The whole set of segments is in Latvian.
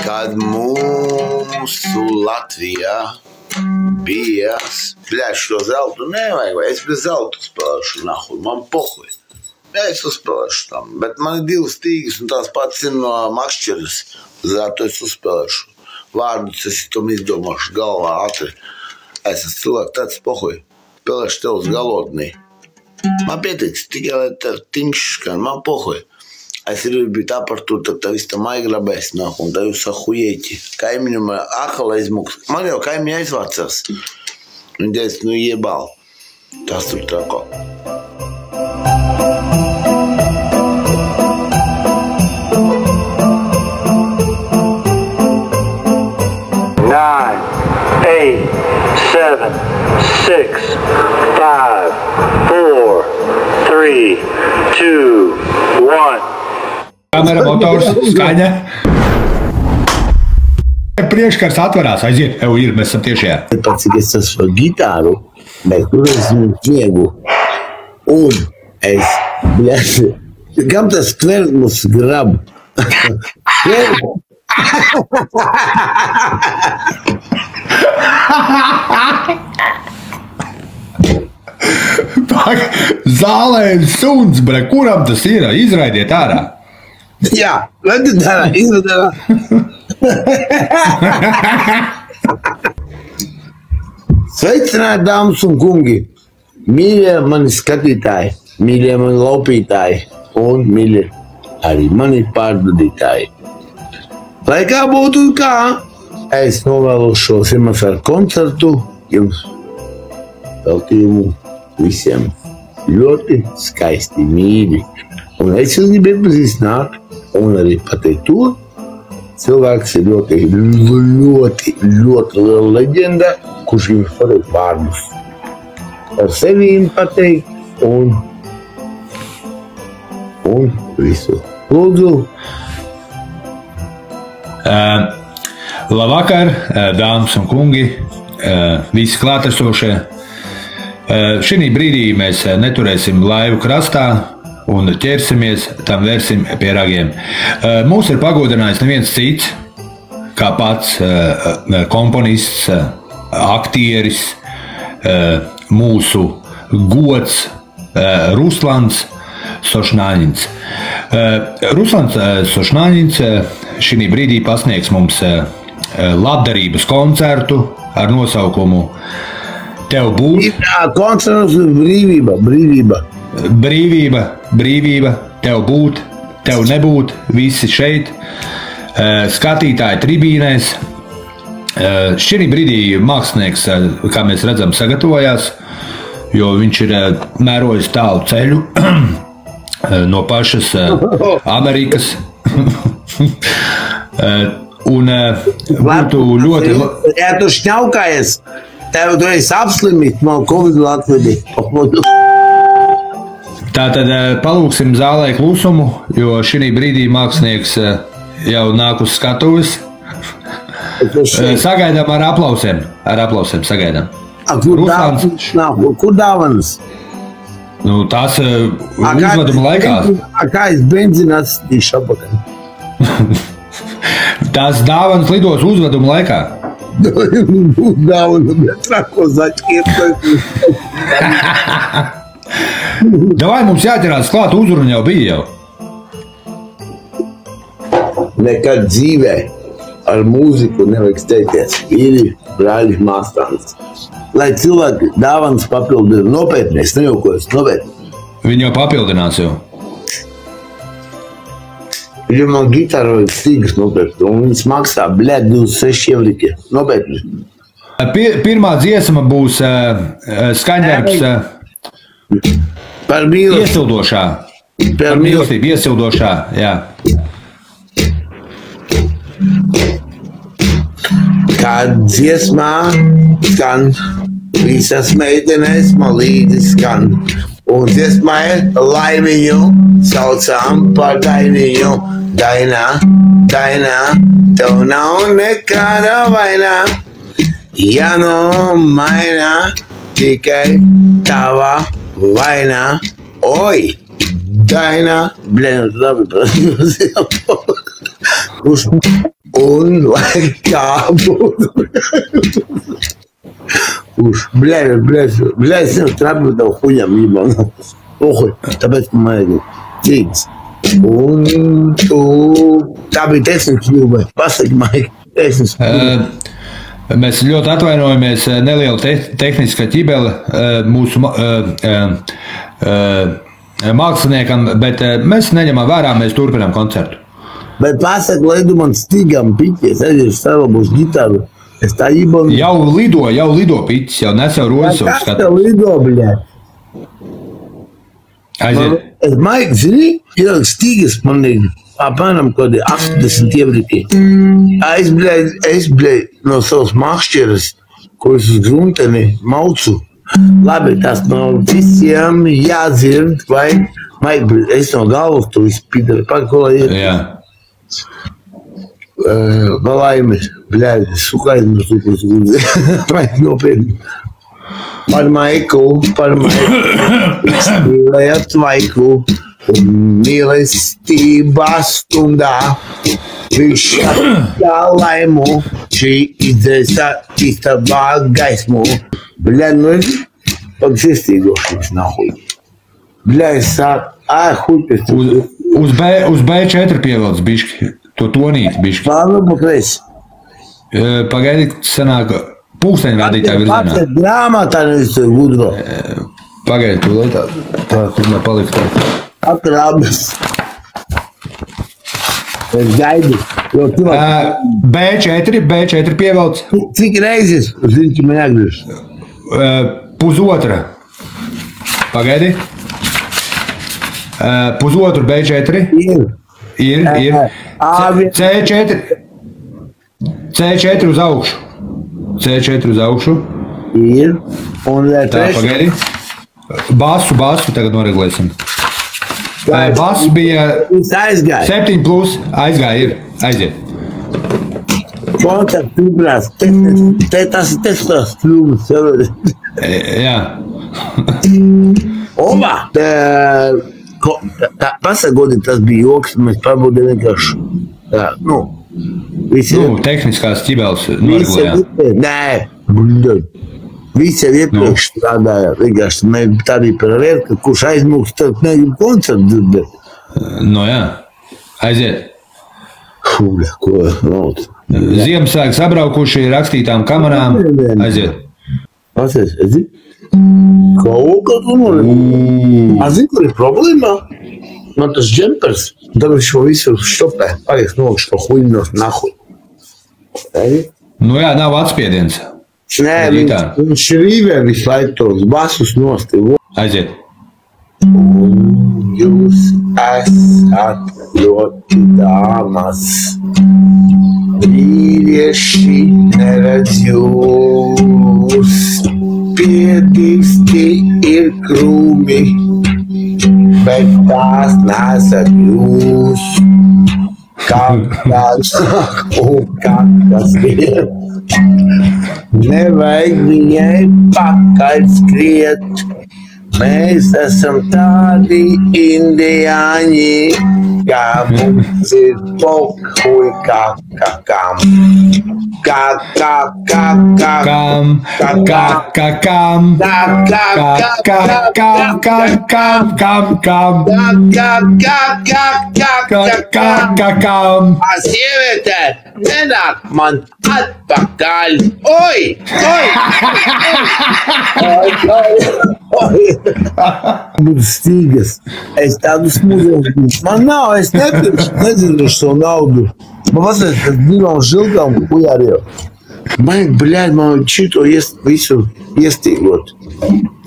kad mūsu Latvijā bija, bļaļ, šo zeltu nevajag, vai es bez zeltu spēlēšu, nahuj, man pohuj. Es uzspēlēšu tam, bet man ir 2 stīgas un tās pats ir no makšķeres, zeltu es uzspēlēšu. Vārdus es tam izdomāšu galvā ātri. Es esmu cilvēku tāds pohuj, spēlēšu tev uz galotnī. Man pietiks, tikai lai tev tiņš skan, man pohuj. Es arī biju tā par to, tad viss tam aigrabēs nāk, un tā jūs ahujēķi. Kaimiņu man akala izmuks. Man jau kaimiņi aizvācās. Un dēļ, iebāl. Tas tur tā kā. 9, 8, 7, 6, 5, 4, 3, 2, 1. Kamera, motors, skaņa. Priekškars atverās, aiziet, ir, mēs esam tiešajā. Pats, cik es esmu gitāru, bet tur esmu ķiegu. Un es, bļaši, kam tas kvērmus grab? Zālē ir suns, bre, kuram tas ir? Izraidiet ārā. Jā, raidiet ārā, izraidiet ārā. Sveicināti, dāmas un kungi, mīļie mani skatītāji, mīļie mani laupītāji un mīļie arī mani pārdudītāji. Lai kā būtu un kā, es novēlu šo Ziemassvētku koncertu jums veltījumu visiem ļoti skaisti mīļi. Un es jūs gribu iepazīstināt un arī pateikt to, cilvēks ir ļoti liela leģenda, kurš jums pateikt vārdus. Ar sevi jums pateikt un visu. Lūdzu. Labvakar, dāmas un kungi, visi klātesošie. Šī brīdī mēs neturēsim laivu krastā un ķersimies, tam vērsim pie ragiem. Mūs ir pagodinājis neviens cits, kā pats komponists, aktieris, mūsu gods Ruslans Sošnāņins. Ruslans Sošnāņins šī brīdī pasniegs mums labdarības koncertu ar nosaukumu Tev būt. Koncerts brīvība. Brīvība, tev būt, tev nebūt, visi šeit, skatītāji tribīnēs. Šī brīdī mākslinieks, kā mēs redzam, sagatavojās, jo viņš ir mērojis tālu ceļu no pašas Amerikas. Un būtu ļoti... Ja tu šņaukājies, tev tu esi apslimit, man Covid-u atvedi. Tātad palūksim zālē klusumu, jo šī brīdī mākslinieks jau nāk uz skatuves. Sagaidām ar aplausiem sagaidām. Kur dāvanas? Nu, tās uzveduma laikā. Kā es benzinu atstīšu apakaļ? Tās dāvanas lidos uzveduma laikā. Dāvana, bet trako zaķi. Davai mums jāķerās klāt, uzruna jau bija jau. Nekad dzīvē ar mūziku nevajag steigties. Vīri, brāļi, māstāns. Lai cilvēki dāvanas papildina nopietni, es nejaukojas nopietni. Viņi jau papildinās jau. Ja man gitāra vajag stīgas nopietni, un viņas maksā, 26 evriki. Nopietni. Pirmā dziesma būs skaņdarbs par mīlestību. Iesildošā. Par mīlestību, iesildošā, jā. Kad dziesmā skan, visas meitenes man līdzi skan. Un dziesmā ir laimiņu, saucām par dainiņu. Dainā, tev nav nekāda vainā. Ja nu mainā, tikai tava vainā. Oi, Dainā, blēn, labi, Un lai kā būtu. Блядь, es nevaru trapīt tavu huņam īmā. Tāpēc, ka man ir cīgs. Un tu... Tā bija tehnikas kļūba. Pasaki, Maik, tehnikas kļūba. Mēs ļoti atvainojamies, neliela tehniska ķibele mūsu māksliniekam, bet mēs neņemam vērā, mēs turpinām koncertu. Bet pasaki, lai tu man stīgam piķies, aizies sarabos ģitāru. Es tā ībam... Jau lido piķis, jau nes jau rozes savu skatu. Kas tev lido, bļēt? Aiziet. Maik, zini, ir stīgas man ir apmēram kādi 80 iebrītī. Es, bļēt, no savas makšķeras, ko es uz grunteni maucu. Labi, tas no visiem jādzird, vai Maik, es no galvas tu izpīdari, pakolā ir. Jā. Valaimis, bļēt, suka aizmirstu, ko es gudzi. Maik nopietni. Par Maiku, spīlējot Maiku, un mīlestības stundā, viņš atgā laimu, šī izdzēsā istabā gaismu. Bļēt, nu es pagsistīgošos, nahuj. Bļēt, es sāku, huj, pēc tu. Uz B4 pievelc bišķi, to tonīt bišķi. Pārnu pakreis. Pagaidi, sanāk, pūksteņu rādītāju virzienā. Pats grāmatā nevis ir gudro. Pagaidi, tu lietā, tā tur nepalika tā. Atrābas. Es gaidu. B4 pievelc. Cik reizes? Zini, ka man jāgriež. Pusotra. Pagaidi. Pusotru B4. Ir. C4 uz augšu. C4 uz augšu. Ir. Un tā, pagaidi. Basu tagad noreglēsim. Bass bija 7 plus. Aizgāja, ir. Aiziet. Koncerts turpinās. Tas ir tekstās kļūmas. Jā. Oba! Pasagodi, tas bija joks, mēs pārbaudījām vienkārši. Nu, tehniskās ķibeles noregulējām. Nē, visi jau iepriekš strādāja. Vienkārši tā bija par vērku, kurš aizmūks, tad negrib koncertu dzirdēt. Jā. Aiziet. Fūļa, ko nauc. Ziemassvētki sabraukuši rakstītām kamerām. Aiziet. Pasies, ezi? Kaut kā tu noregulē. Zini, kur ir problēma? Man tas džempers, tagad šo visu štopē. Palieks nolikšu to huļinos nahuļ. Jā, nav atspiediens. Nē, viņš rīvē visu laiku tos basus nosti. Aiziet. Un jūs esat ļoti dāmas. Vīrieši neredz jūs. Piedīsti ir krūmi, bet tās nesat jūs. Kāds un kāds ir. Nevajag viņai pakaļ skriet. Mēs esam tādi indiāņi, kā mums ir pohuj kakam. Sieviete, nenāk man atpakaļ. Oi! Būtu stīgas. Es tādus mūzēs. Man nav, es nezinu šo naudu. Man pasaka, ka divām žilkām kujāriem. Man, bļēd, man šito visu iestīgot.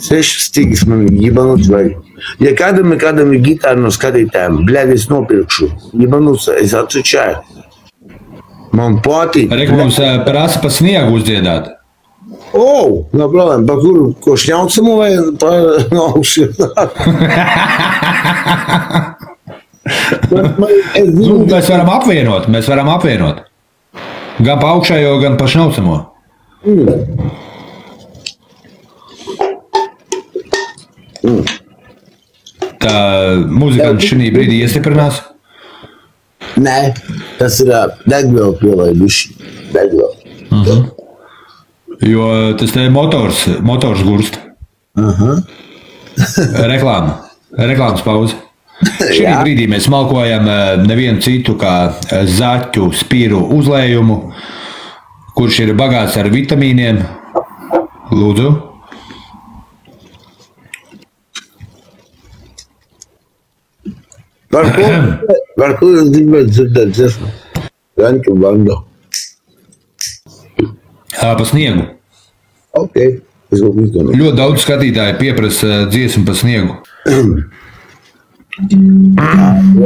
6 stīgas man jibanuts vajag. Ja kādam ir gitāra no skatītājiem, bļēd, es nopirkšu. Jibanuts, es atsučāju. Man patīk. Reku mums prasa pa sniegu uzdziedāt. Nav problēma. Pa kuru, ko šņaucamu vai pa augšu? Mēs varam apvienot. Gan pa augšējo, gan pa šņaucamo. Tā muzikants šī brīdī iestiprinās. Nē, tas ir degvielu pielaiduši. Degvielu. Jo tas te motors gurst. Reklāmas pauze. Šī brīdī mēs smalkojam nevienu citu kā zaķu spīru uzlējumu, kurš ir bagāts ar vitamīniem. Lūdzu. Var ko jūs gribētu dzirdēt dziesmu? Ranču bando. Pa sniegu. Ok. Es vēl izdomāju. Ļoti daudz skatītāji pieprasa dziesmu pa sniegu.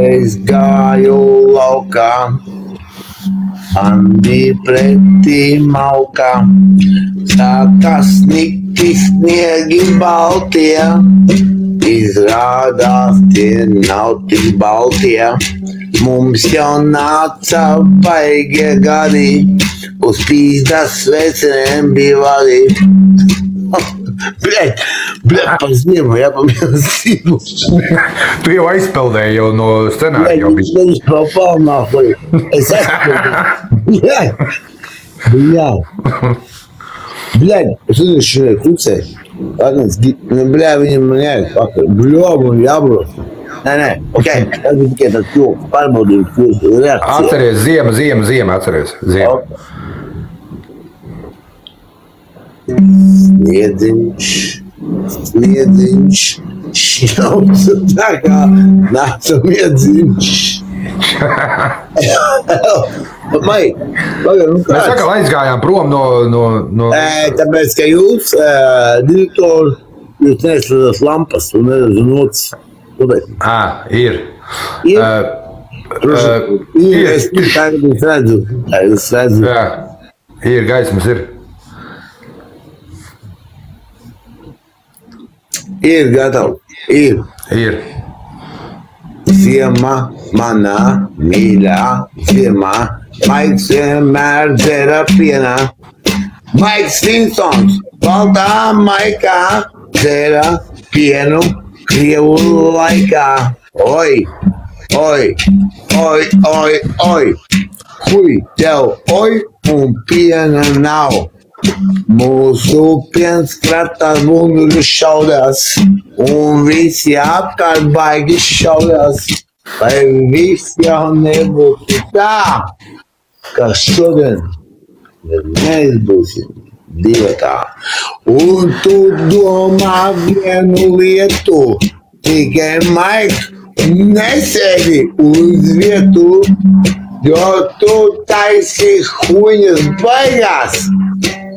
Es gāju laukā, man bija pretī malkā, sākās snikti sniegi baltie, izrādās tie nav tik baltie, mums jau nāca baigie gadi, uz pīzdas sveciniem bija vadi. Bļaļ, par sniegu, jāpamēsību. Tu jau aizpeldēji jau no scenārija. Viņš propāl nākoju. Es aizpeldēju. Bļaļ, es uzvišu kucēju. Bļaļ, viņam man jāiet pakar. Bļobu un jābrot. Nē, ok. Tas bija tikai tāds joks. Pārbaudījums, ko reakcija. Atceries, ziema, atceries. Ziema. Sniedziņš, šņauca tā kā nāca miedziņš. Mai, nu kāds? Mēs sakal aizgājām prom no... Tāpēc, ka jūs, direktori, jūs neesat lampas un neesat nocis. Ir. Es redzu. Jā, ir, gaismas ir. Ir gatavi, ir. Ziema, manā mīļā ziemā, Maiks vienmēr dzera pienā. Maiks Vinsons, baltā maikā, dzera pienu Krievu laikā. Oi, hui tev, oi, un piena nav. Mūsu piens kratās bunduļu šaudās, un visi apkārt baigi šaudās, lai viss jau nebūtu tā, ka šodien mēs būsim divatā. Un tu domā vienu lietu, tikai Maiks nesēdi uz vietu, jo tu taisi huņas baigās.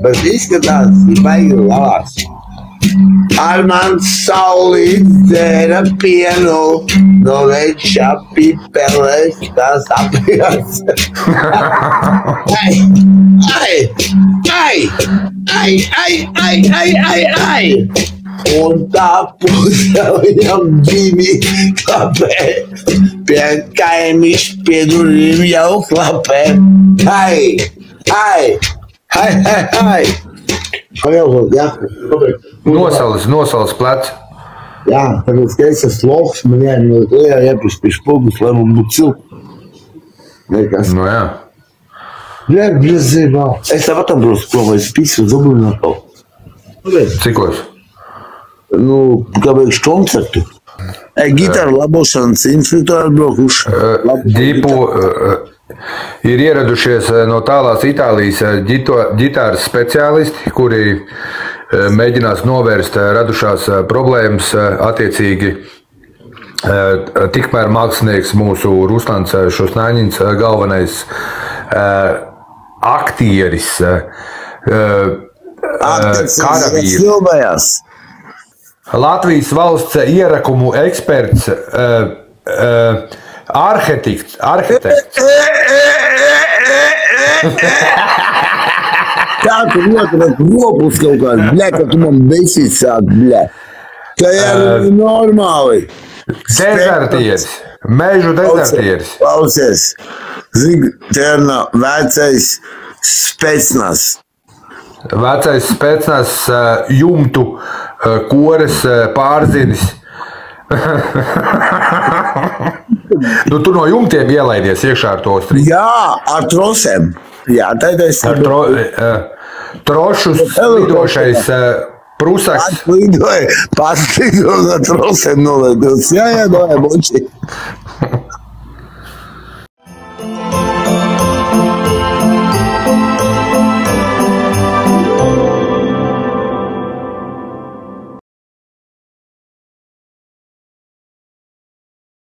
Bet izskatās, ir baigi labās. Ar man saulīt dzēra pienu, no veča pipeles tās apjās. Ai! Un tā puse viņam divi klapē, pie kaimiš pie durvīm jau klapē. Ai! Pagaidot, jā. Nosalas plec. Jā, tāpēc, ka es esmu loks, man jāpēc pie špogus, lai man būtu cilku. Nekas. Nu jā. Jā, brīzībā. Es tā patambros, ko vai spīsu zublināt kaut. Cikos? Nu, kā beigšu koncertu. Gitāru labošanas instruktori brokuši. Ģipu ir ieradušies no tālās Itālijas ģitāras speciālisti, kuri mēģinās novērst radušās problēmas attiecīgi. Tikmēr mākslinieks mūsu Ruslans Šusnaņins, galvenais aktieris, karavīrs, Latvijas valsts ierakumu eksperts, arhitekts. Tā, tu noturēt ropus kaut kāds, bļa, ka tu man besīt sāk, bļa. Tā ir normāli. Dezertieris, mežu dezertieris. Klausies, zini, tērna vecais specnas. Vecais specnas jumtu kores pārzinis. Nu, tu no jumtiem ielaidies iekšā ar to strīdu. Jā, ar trosēm. Jā, tad es... Trošus lidošais prusaks. Pats lidoja ar trosēm nolaidos. Jā, boči.